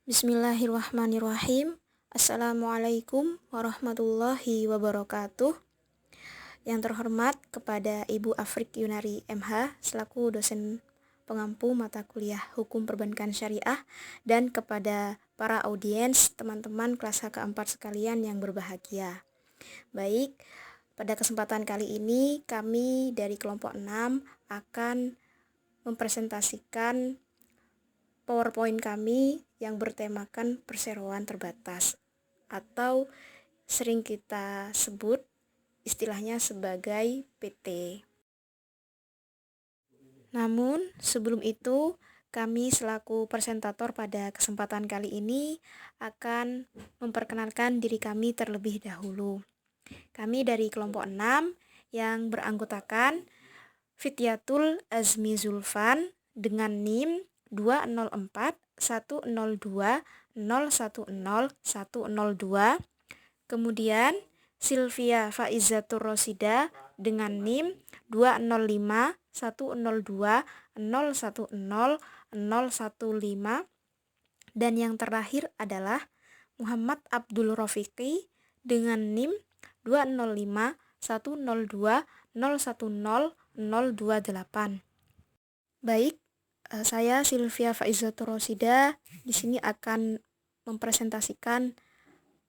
Bismillahirrahmanirrahim. Assalamualaikum warahmatullahi wabarakatuh. Yang terhormat kepada Ibu Afrik Yunari MH selaku dosen pengampu mata kuliah Hukum Perbankan Syariah dan kepada para audiens teman-teman kelas H4 sekalian yang berbahagia. Baik, pada kesempatan kali ini kami dari kelompok 6 akan mempresentasikan PowerPoint kami yang bertemakan perseroan terbatas atau sering kita sebut istilahnya sebagai PT. Namun sebelum itu kami selaku presentator pada kesempatan kali ini akan memperkenalkan diri kami terlebih dahulu. Kami dari kelompok 6 yang beranggotakan Fityatul Azmi Zulfan dengan NIM 204 102 010 102. Kemudian Sylvia Faizatur Rosida dengan NIM 205 102 010 015. Dan yang terakhir adalah Muhammad Abdul Rofiqi dengan NIM 205 102 010 028. Baik, saya Sylvia Faizatur Rosida di sini akan mempresentasikan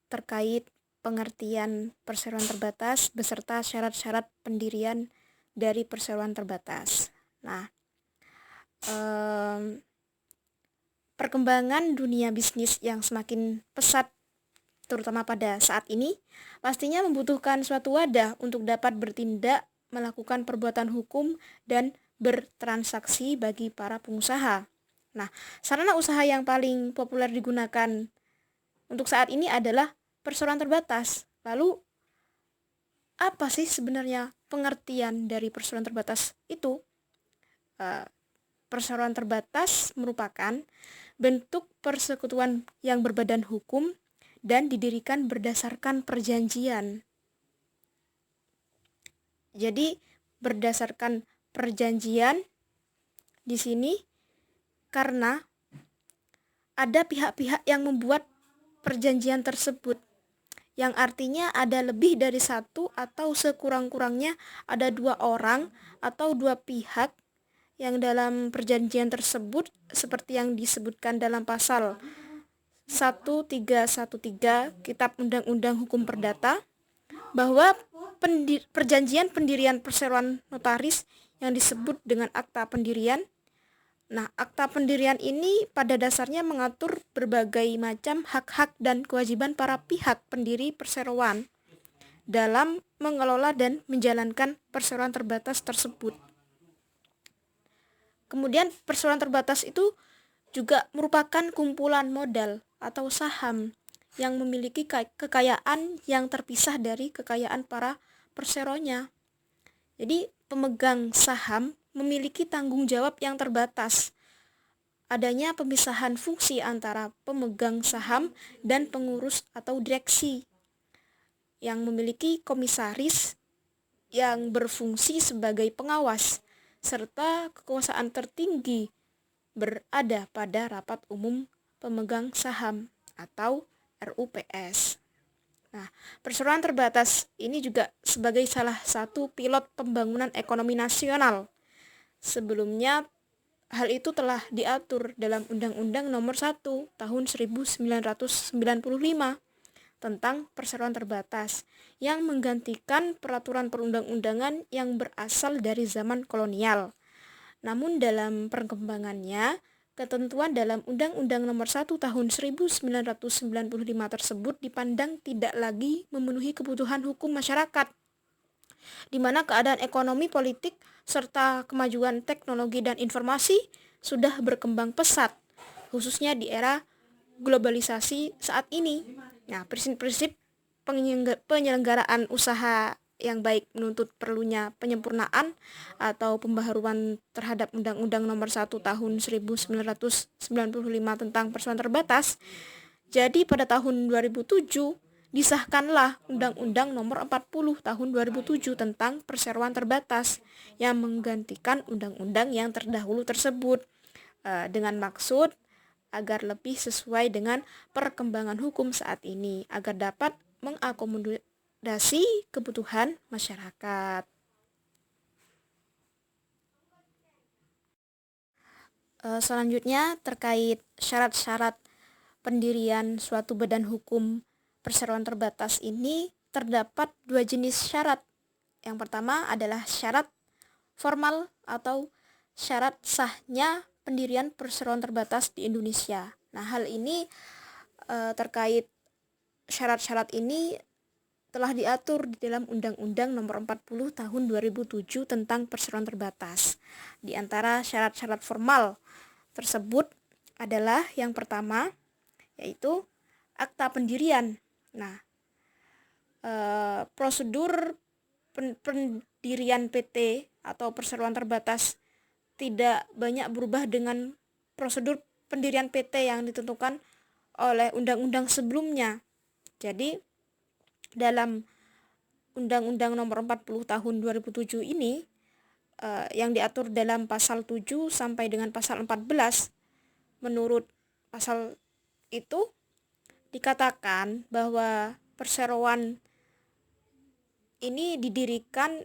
terkait pengertian perseroan terbatas beserta syarat-syarat pendirian dari perseroan terbatas. Nah, perkembangan dunia bisnis yang semakin pesat terutama pada saat ini pastinya membutuhkan suatu wadah untuk dapat bertindak, melakukan perbuatan hukum dan bertransaksi bagi para pengusaha. Nah, sarana usaha yang paling populer digunakan untuk saat ini adalah perseroan terbatas. Lalu, apa sih sebenarnya pengertian dari perseroan terbatas itu? Perseroan terbatas merupakan bentuk persekutuan yang berbadan hukum dan didirikan berdasarkan perjanjian. Jadi, berdasarkan perjanjian di sini karena ada pihak-pihak yang membuat perjanjian tersebut, yang artinya ada lebih dari satu atau sekurang-kurangnya ada 2 orang atau 2 pihak yang dalam perjanjian tersebut seperti yang disebutkan dalam pasal 1313 Kitab Undang-Undang Hukum Perdata bahwa perjanjian pendirian perseroan notaris yang disebut dengan akta pendirian. Nah, akta pendirian ini pada dasarnya mengatur berbagai macam hak-hak dan kewajiban para pihak pendiri perseroan dalam mengelola dan menjalankan perseroan terbatas tersebut. Kemudian perseroan terbatas itu juga merupakan kumpulan modal atau saham yang memiliki kekayaan yang terpisah dari kekayaan para perseronya. Jadi pemegang saham memiliki tanggung jawab yang terbatas. Adanya pemisahan fungsi antara pemegang saham dan pengurus atau direksi yang memiliki komisaris yang berfungsi sebagai pengawas serta kekuasaan tertinggi berada pada rapat umum pemegang saham atau RUPS. Nah, perseroan terbatas ini juga sebagai salah satu pilot pembangunan ekonomi nasional. Sebelumnya, hal itu telah diatur dalam Undang-Undang Nomor 1 Tahun 1995 tentang perseroan terbatas yang menggantikan peraturan perundang-undangan yang berasal dari zaman kolonial. Namun dalam perkembangannya, ketentuan dalam Undang-Undang Nomor 1 Tahun 1995 tersebut dipandang tidak lagi memenuhi kebutuhan hukum masyarakat, di mana keadaan ekonomi, politik, serta kemajuan teknologi dan informasi sudah berkembang pesat, khususnya di era globalisasi saat ini. Nah, prinsip-prinsip penyelenggaraan usaha yang baik menuntut perlunya penyempurnaan atau pembaharuan terhadap Undang-Undang Nomor 1 Tahun 1995 tentang perseroan terbatas. Jadi pada tahun 2007 disahkanlah Undang-Undang Nomor 40 Tahun 2007 tentang perseroan terbatas yang menggantikan undang-undang yang terdahulu tersebut dengan maksud agar lebih sesuai dengan perkembangan hukum saat ini, agar dapat mengakomodasi kebutuhan masyarakat. Selanjutnya terkait syarat-syarat pendirian suatu badan hukum perseroan terbatas ini terdapat dua jenis syarat. Yang pertama adalah syarat formal atau syarat sahnya pendirian perseroan terbatas di Indonesia. Nah, hal ini terkait syarat-syarat ini telah diatur di dalam Undang-Undang Nomor 40 Tahun 2007 tentang perseroan terbatas. Di antara syarat-syarat formal tersebut adalah yang pertama yaitu akta pendirian. Nah, prosedur pendirian PT atau perseroan terbatas tidak banyak berubah dengan prosedur pendirian PT yang ditentukan oleh undang-undang sebelumnya. Jadi, dalam Undang-Undang Nomor 40 Tahun 2007 ini yang diatur dalam pasal 7 sampai dengan pasal 14, menurut pasal itu dikatakan bahwa perseroan ini didirikan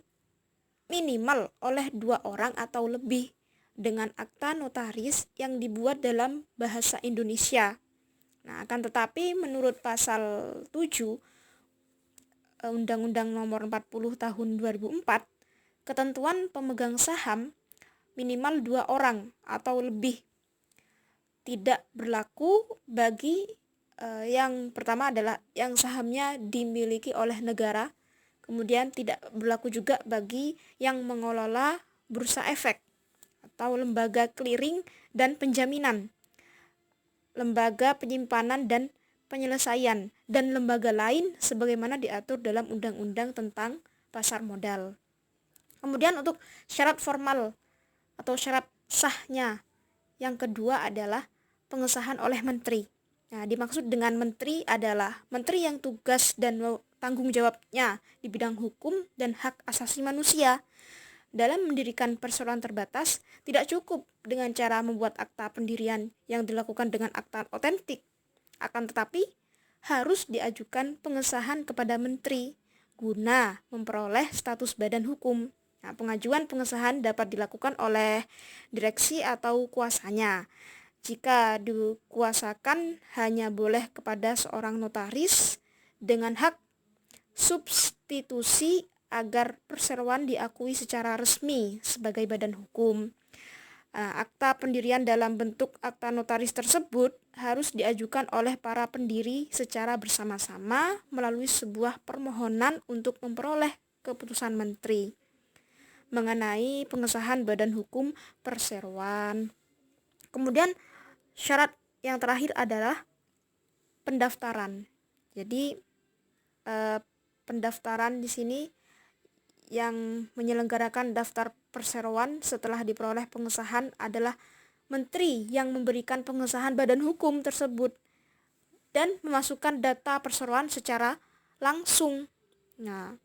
minimal oleh 2 orang atau lebih dengan akta notaris yang dibuat dalam bahasa Indonesia. Nah, akan tetapi menurut pasal 7 Undang-Undang Nomor 40 Tahun 2004, ketentuan pemegang saham minimal 2 orang atau lebih tidak berlaku bagi yang pertama adalah yang sahamnya dimiliki oleh negara, kemudian tidak berlaku juga bagi yang mengelola bursa efek atau lembaga clearing dan penjaminan, lembaga penyimpanan dan penyelesaian, dan lembaga lain sebagaimana diatur dalam Undang-Undang tentang pasar modal. Kemudian untuk syarat formal atau syarat sahnya, yang kedua adalah pengesahan oleh menteri. Nah, dimaksud dengan menteri adalah menteri yang tugas dan tanggung jawabnya di bidang hukum dan hak asasi manusia. Dalam mendirikan perseroan terbatas, tidak cukup dengan cara membuat akta pendirian yang dilakukan dengan akta otentik. Akan tetapi, harus diajukan pengesahan kepada menteri guna memperoleh status badan hukum. Nah, pengajuan pengesahan dapat dilakukan oleh direksi atau kuasanya. Jika dikuasakan, hanya boleh kepada seorang notaris dengan hak substitusi agar perseroan diakui secara resmi sebagai badan hukum. Akta pendirian dalam bentuk akta notaris tersebut harus diajukan oleh para pendiri secara bersama-sama melalui sebuah permohonan untuk memperoleh keputusan menteri mengenai pengesahan badan hukum perseroan. Kemudian syarat yang terakhir adalah pendaftaran. Jadi pendaftaran di sini yang menyelenggarakan daftar perseroan setelah diperoleh pengesahan adalah menteri yang memberikan pengesahan badan hukum tersebut dan memasukkan data perseroan secara langsung. Nah,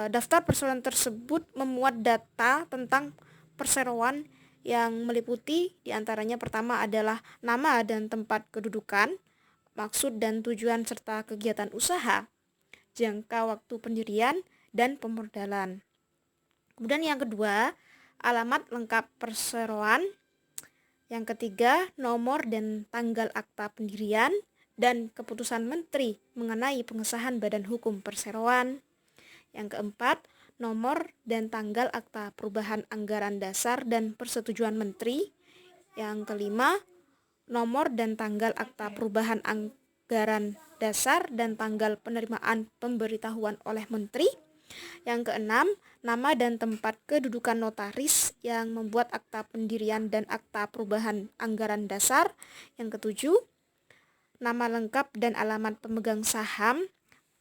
daftar perseroan tersebut memuat data tentang perseroan yang meliputi diantaranya pertama adalah nama dan tempat kedudukan, maksud dan tujuan serta kegiatan usaha, jangka waktu pendirian, dan pemodalan. Kemudian yang kedua, alamat lengkap perseroan. Yang ketiga, nomor dan tanggal akta pendirian dan keputusan menteri mengenai pengesahan badan hukum perseroan. Yang keempat, nomor dan tanggal akta perubahan anggaran dasar dan persetujuan menteri. Yang kelima, nomor dan tanggal akta perubahan anggaran dasar dan tanggal penerimaan pemberitahuan oleh menteri. Yang keenam, nama dan tempat kedudukan notaris yang membuat akta pendirian dan akta perubahan anggaran dasar. Yang ketujuh, nama lengkap dan alamat pemegang saham,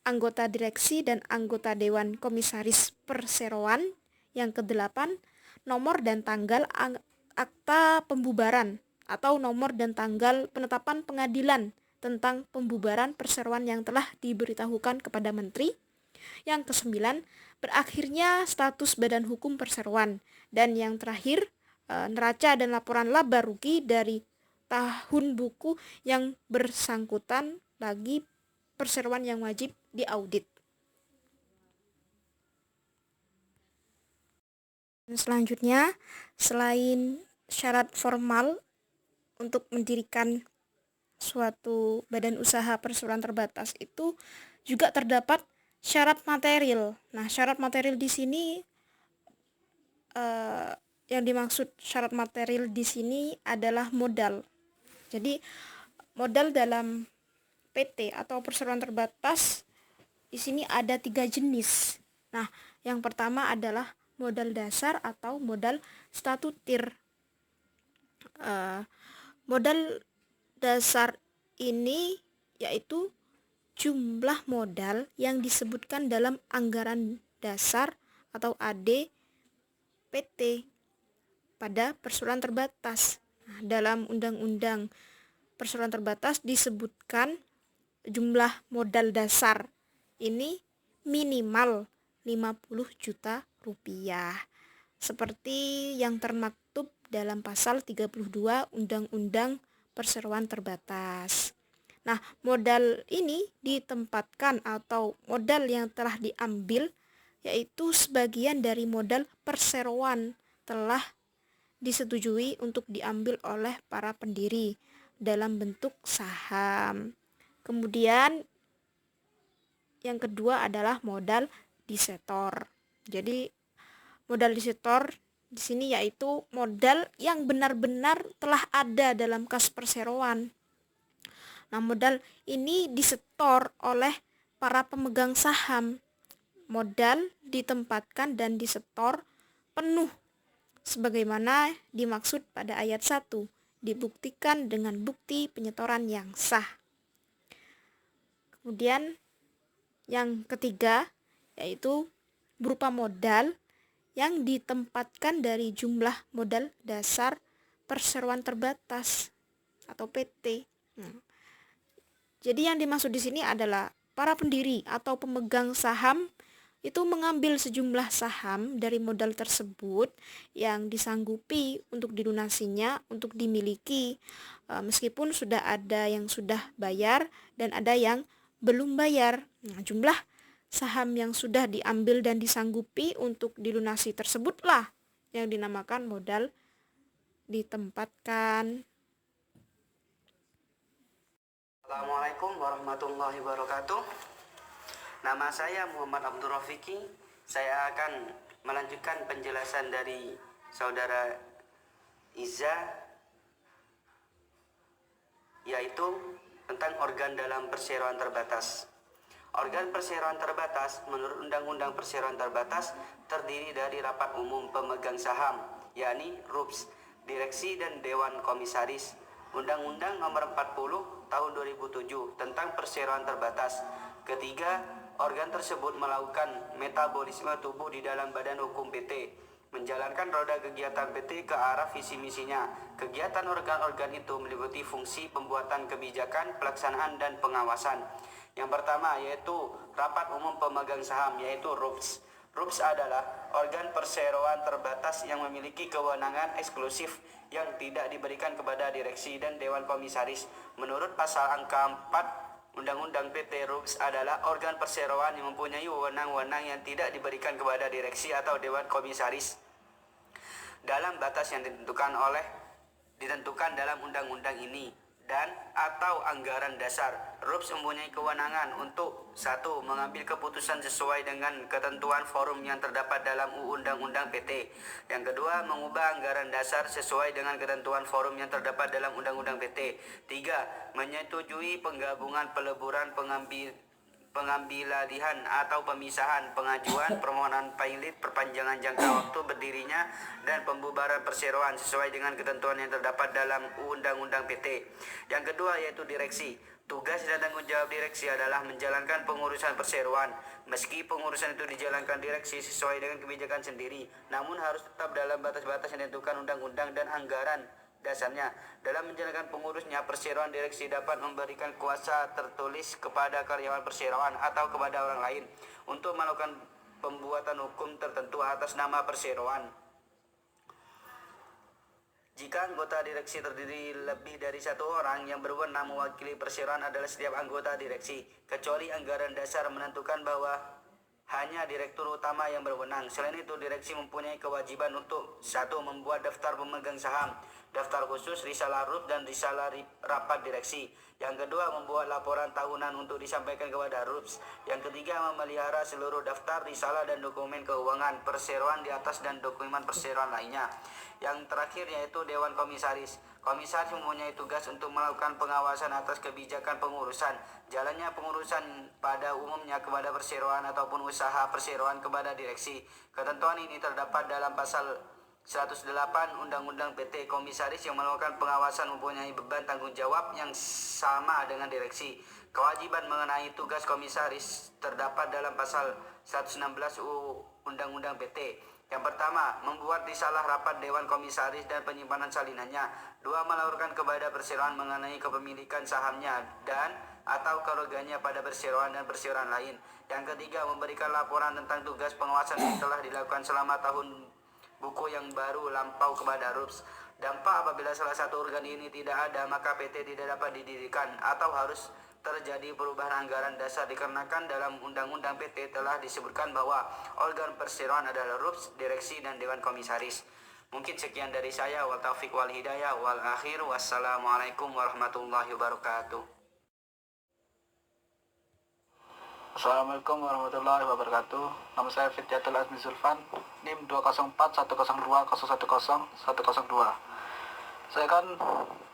anggota direksi dan anggota dewan komisaris perseroan. Yang kedelapan, nomor dan tanggal akta pembubaran atau nomor dan tanggal penetapan pengadilan tentang pembubaran perseroan yang telah diberitahukan kepada menteri. Yang kesembilan, berakhirnya status badan hukum perseroan. Dan yang terakhir, neraca dan laporan laba rugi dari tahun buku yang bersangkutan lagi perseroan yang wajib diaudit. Selanjutnya, selain syarat formal untuk mendirikan suatu badan usaha perseroan terbatas itu juga terdapat syarat material. Nah, syarat material di sini yang dimaksud syarat material di sini adalah modal. Jadi modal dalam PT atau perseroan terbatas di sini ada 3 jenis. Nah, yang pertama adalah modal dasar atau modal statutir. Modal dasar ini yaitu jumlah modal yang disebutkan dalam anggaran dasar atau AD PT pada perseroan terbatas. Nah, dalam undang-undang perseroan terbatas disebutkan jumlah modal dasar ini minimal 50 juta rupiah. Seperti yang termaktub dalam pasal 32 Undang-Undang Perseroan Terbatas. Nah, modal ini ditempatkan atau modal yang telah diambil yaitu sebagian dari modal perseroan telah disetujui untuk diambil oleh para pendiri dalam bentuk saham. Kemudian yang kedua adalah modal disetor. Jadi modal disetor di sini yaitu modal yang benar-benar telah ada dalam kas perseroan. Nah, modal ini disetor oleh para pemegang saham. Modal ditempatkan dan disetor penuh sebagaimana dimaksud pada ayat 1, dibuktikan dengan bukti penyetoran yang sah. Kemudian yang ketiga yaitu berupa modal yang ditempatkan dari jumlah modal dasar perseroan terbatas atau PT. Jadi yang dimaksud di sini adalah para pendiri atau pemegang saham itu mengambil sejumlah saham dari modal tersebut yang disanggupi untuk dilunasinya, untuk dimiliki, meskipun sudah ada yang sudah bayar dan ada yang belum bayar. Nah, jumlah saham yang sudah diambil dan disanggupi untuk dilunasi tersebutlah yang dinamakan modal ditempatkan. Assalamualaikum warahmatullahi wabarakatuh. Nama saya Muhammad Abdul Rafiqi. Saya akan melanjutkan penjelasan dari saudara Iza, yaitu tentang organ dalam perseroan terbatas. Organ perseroan terbatas menurut Undang-Undang Perseroan Terbatas terdiri dari rapat umum pemegang saham, yakni RUPS, direksi dan dewan komisaris. Undang-Undang Nomor 40 Tahun 2007 tentang perseroan terbatas. Ketiga, organ tersebut melakukan metabolisme tubuh di dalam badan hukum PT, menjalankan roda kegiatan PT ke arah visi misinya. Kegiatan organ-organ itu meliputi fungsi pembuatan kebijakan, pelaksanaan dan pengawasan. Yang pertama yaitu rapat umum pemegang saham, yaitu RUPS. RUPS adalah organ perseroan terbatas yang memiliki kewenangan eksklusif yang tidak diberikan kepada direksi dan dewan komisaris. Menurut pasal angka 4 Undang-Undang PT, RUPS adalah organ perseroan yang mempunyai wewenang-wewenang yang tidak diberikan kepada direksi atau dewan komisaris dalam batas yang ditentukan dalam undang-undang ini dan atau anggaran dasar. RUPS mempunyai kewenangan untuk 1. Mengambil keputusan sesuai dengan ketentuan forum yang terdapat dalam Undang-Undang PT. Yang kedua, mengubah anggaran dasar sesuai dengan ketentuan forum yang terdapat dalam Undang-Undang PT. 3. Menyetujui penggabungan, peleburan, pengambilalihan atau pemisahan, pengajuan permohonan pilot, perpanjangan jangka waktu berdirinya dan pembubaran perseroan sesuai dengan ketentuan yang terdapat dalam Undang-Undang PT. Yang kedua yaitu direksi. Tugas dan tanggung jawab direksi adalah menjalankan pengurusan perseroan. Meski pengurusan itu dijalankan direksi sesuai dengan kebijakan sendiri, namun harus tetap dalam batas-batas yang ditentukan undang-undang dan anggaran dasarnya. Dalam menjalankan pengurusnya, perseroan direksi dapat memberikan kuasa tertulis kepada karyawan perseroan atau kepada orang lain untuk melakukan pembuatan hukum tertentu atas nama perseroan. Jika anggota direksi terdiri lebih dari satu orang, yang berwenang mewakili perseroan adalah setiap anggota direksi, kecuali anggaran dasar menentukan bahwa hanya direktur utama yang berwenang. Selain itu, direksi mempunyai kewajiban untuk: 1. Membuat daftar pemegang saham, daftar khusus, risalah RUP, dan risalah rapat direksi. Yang kedua, membuat laporan tahunan untuk disampaikan kepada RUPS. Yang ketiga, memelihara seluruh daftar, risalah, dan dokumen keuangan perseroan di atas dan dokumen perseroan lainnya. Yang terakhir yaitu Dewan Komisaris. Komisaris mempunyai tugas untuk melakukan pengawasan atas kebijakan pengurusan, jalannya pengurusan pada umumnya kepada perseroan ataupun usaha perseroan kepada direksi. Ketentuan ini terdapat dalam pasal 108 Undang-Undang PT. Komisaris yang melakukan pengawasan mempunyai beban tanggung jawab yang sama dengan direksi. Kewajiban mengenai tugas komisaris terdapat dalam pasal 116 Undang-Undang PT. Yang pertama, membuat risalah rapat Dewan Komisaris dan penyimpanan salinannya. 2. Melaporkan kepada perseroan mengenai kepemilikan sahamnya dan atau kerugiannya pada perseroan dan perseroan lain. Yang ketiga, memberikan laporan tentang tugas pengawasan yang telah dilakukan selama tahun buku yang baru lampau kepada RUPS. Dampak apabila salah satu organ ini tidak ada, maka PT tidak dapat didirikan atau harus terjadi perubahan anggaran dasar, dikarenakan dalam Undang-Undang PT telah disebutkan bahwa organ perseroan adalah RUPS, direksi, dan Dewan Komisaris. Mungkin sekian dari saya. Wal taufiq wal hidayah wal akhir. Wassalamualaikum warahmatullahi wabarakatuh. Assalamualaikum warahmatullahi wabarakatuh. Nama saya Fityatul Azmi Zulfan, NIM 2041020100102. Saya akan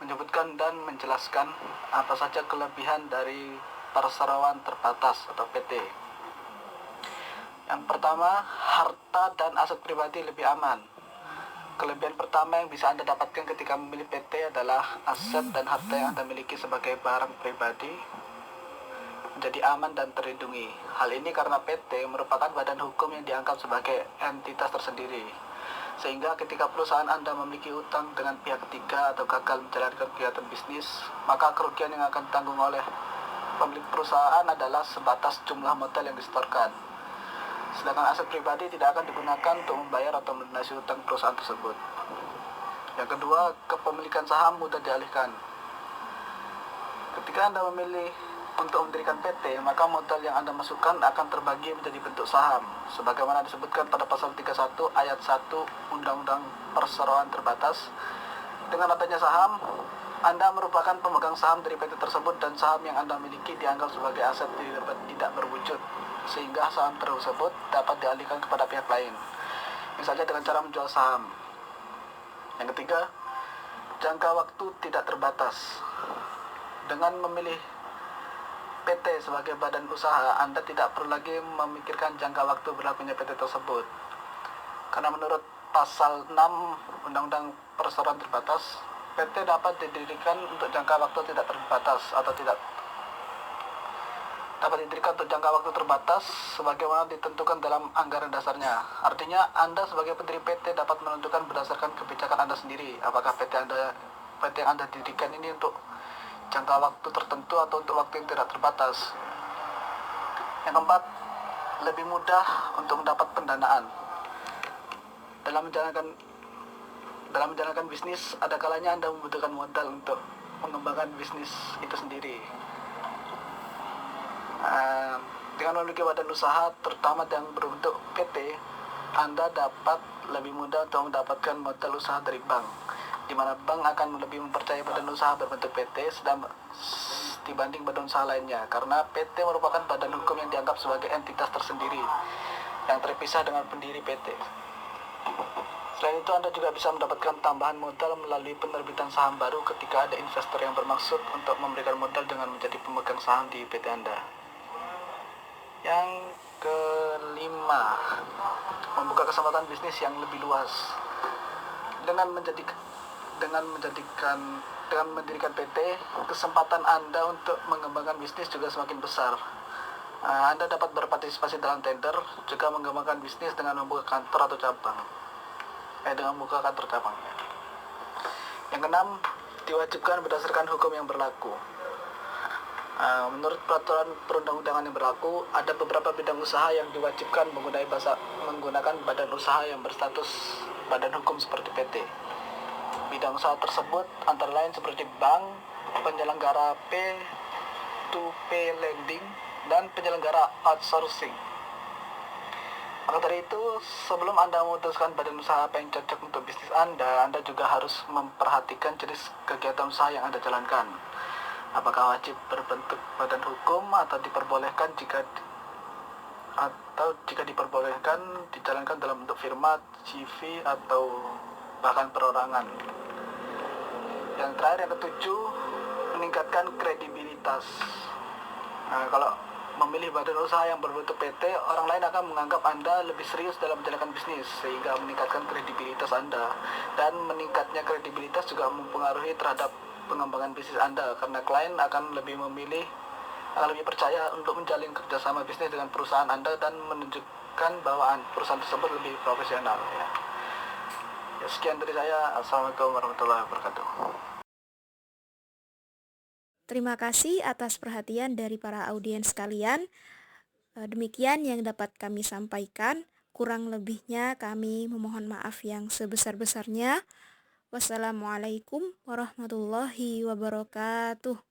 menyebutkan dan menjelaskan apa saja kelebihan dari perseroan terbatas atau PT. Yang pertama, harta dan aset pribadi lebih aman. Kelebihan pertama yang bisa Anda dapatkan ketika memilih PT adalah aset dan harta yang Anda miliki sebagai barang pribadi menjadi aman dan terlindungi. Hal ini karena PT merupakan badan hukum yang dianggap sebagai entitas tersendiri, sehingga ketika perusahaan Anda memiliki utang dengan pihak ketiga atau gagal menjalankan kegiatan bisnis, maka kerugian yang akan ditanggung oleh pemilik perusahaan adalah sebatas jumlah modal yang disetorkan. Sedangkan aset pribadi tidak akan digunakan untuk membayar atau melunasi utang perusahaan tersebut. Yang kedua, kepemilikan saham mudah dialihkan. Ketika Anda memilih untuk mendirikan PT, maka modal yang Anda masukkan akan terbagi menjadi bentuk saham, sebagaimana disebutkan pada pasal 31 ayat 1 Undang-Undang Perseroan Terbatas. Dengan adanya saham, Anda merupakan pemegang saham dari PT tersebut, dan saham yang Anda miliki dianggap sebagai aset tidak berwujud, sehingga saham tersebut dapat dialihkan kepada pihak lain, misalnya dengan cara menjual saham. Yang ketiga, jangka waktu tidak terbatas. Dengan memilih PT sebagai badan usaha, Anda tidak perlu lagi memikirkan jangka waktu berlakunya PT tersebut. Karena menurut pasal 6 Undang-Undang Perseroan Terbatas, PT dapat didirikan untuk jangka waktu tidak terbatas atau tidak dapat didirikan untuk jangka waktu terbatas sebagaimana ditentukan dalam anggaran dasarnya. Artinya, Anda sebagai pendiri PT dapat menentukan berdasarkan kebijakan Anda sendiri apakah PT yang Anda dirikan ini untuk jangka waktu tertentu atau untuk waktu yang tidak terbatas. Yang keempat, lebih mudah untuk mendapat pendanaan. Dalam menjalankan bisnis, ada kalanya Anda membutuhkan modal untuk mengembangkan bisnis itu sendiri. Dengan memiliki badan usaha, terutama yang berbentuk PT, Anda dapat lebih mudah untuk mendapatkan modal usaha dari bank, di mana bank akan lebih mempercayai badan usaha berbentuk PT dibanding badan usaha lainnya, karena PT merupakan badan hukum yang dianggap sebagai entitas tersendiri yang terpisah dengan pendiri PT. Selain itu, Anda juga bisa mendapatkan tambahan modal melalui penerbitan saham baru ketika ada investor yang bermaksud untuk memberikan modal dengan menjadi pemegang saham di PT Anda. Yang kelima, membuka kesempatan bisnis yang lebih luas. Dengan mendirikan PT, kesempatan Anda untuk mengembangkan bisnis juga semakin besar. Anda dapat berpartisipasi dalam tender, juga mengembangkan bisnis dengan membuka kantor atau cabang. Yang keenam, diwajibkan berdasarkan hukum yang berlaku. Menurut peraturan perundang-undangan yang berlaku, ada beberapa bidang usaha yang diwajibkan menggunakan badan usaha yang berstatus badan hukum seperti PT. bidang usaha tersebut antara lain seperti bank, penyelenggara P2P lending, dan penyelenggara outsourcing. Maka dari itu, sebelum Anda memutuskan badan usaha apa yang cocok untuk bisnis Anda juga harus memperhatikan jenis kegiatan usaha yang Anda jalankan. Apakah wajib berbentuk badan hukum atau jika diperbolehkan dijalankan dalam bentuk firma, CV, atau bahkan perorangan. Yang terakhir, yang ketujuh, meningkatkan kredibilitas. Nah, kalau memilih badan usaha yang berbentuk PT, orang lain akan menganggap Anda lebih serius dalam menjalankan bisnis, sehingga meningkatkan kredibilitas Anda. Dan meningkatnya kredibilitas juga mempengaruhi terhadap pengembangan bisnis Anda, karena klien akan lebih percaya untuk menjalin kerjasama bisnis dengan perusahaan Anda dan menunjukkan bahwa perusahaan tersebut lebih profesional. Ya, sekian dari saya. Assalamualaikum warahmatullahi wabarakatuh. Terima kasih atas perhatian dari para audiens sekalian. Demikian yang dapat kami sampaikan. Kurang lebihnya kami memohon maaf yang sebesar-besarnya. Wassalamualaikum warahmatullahi wabarakatuh.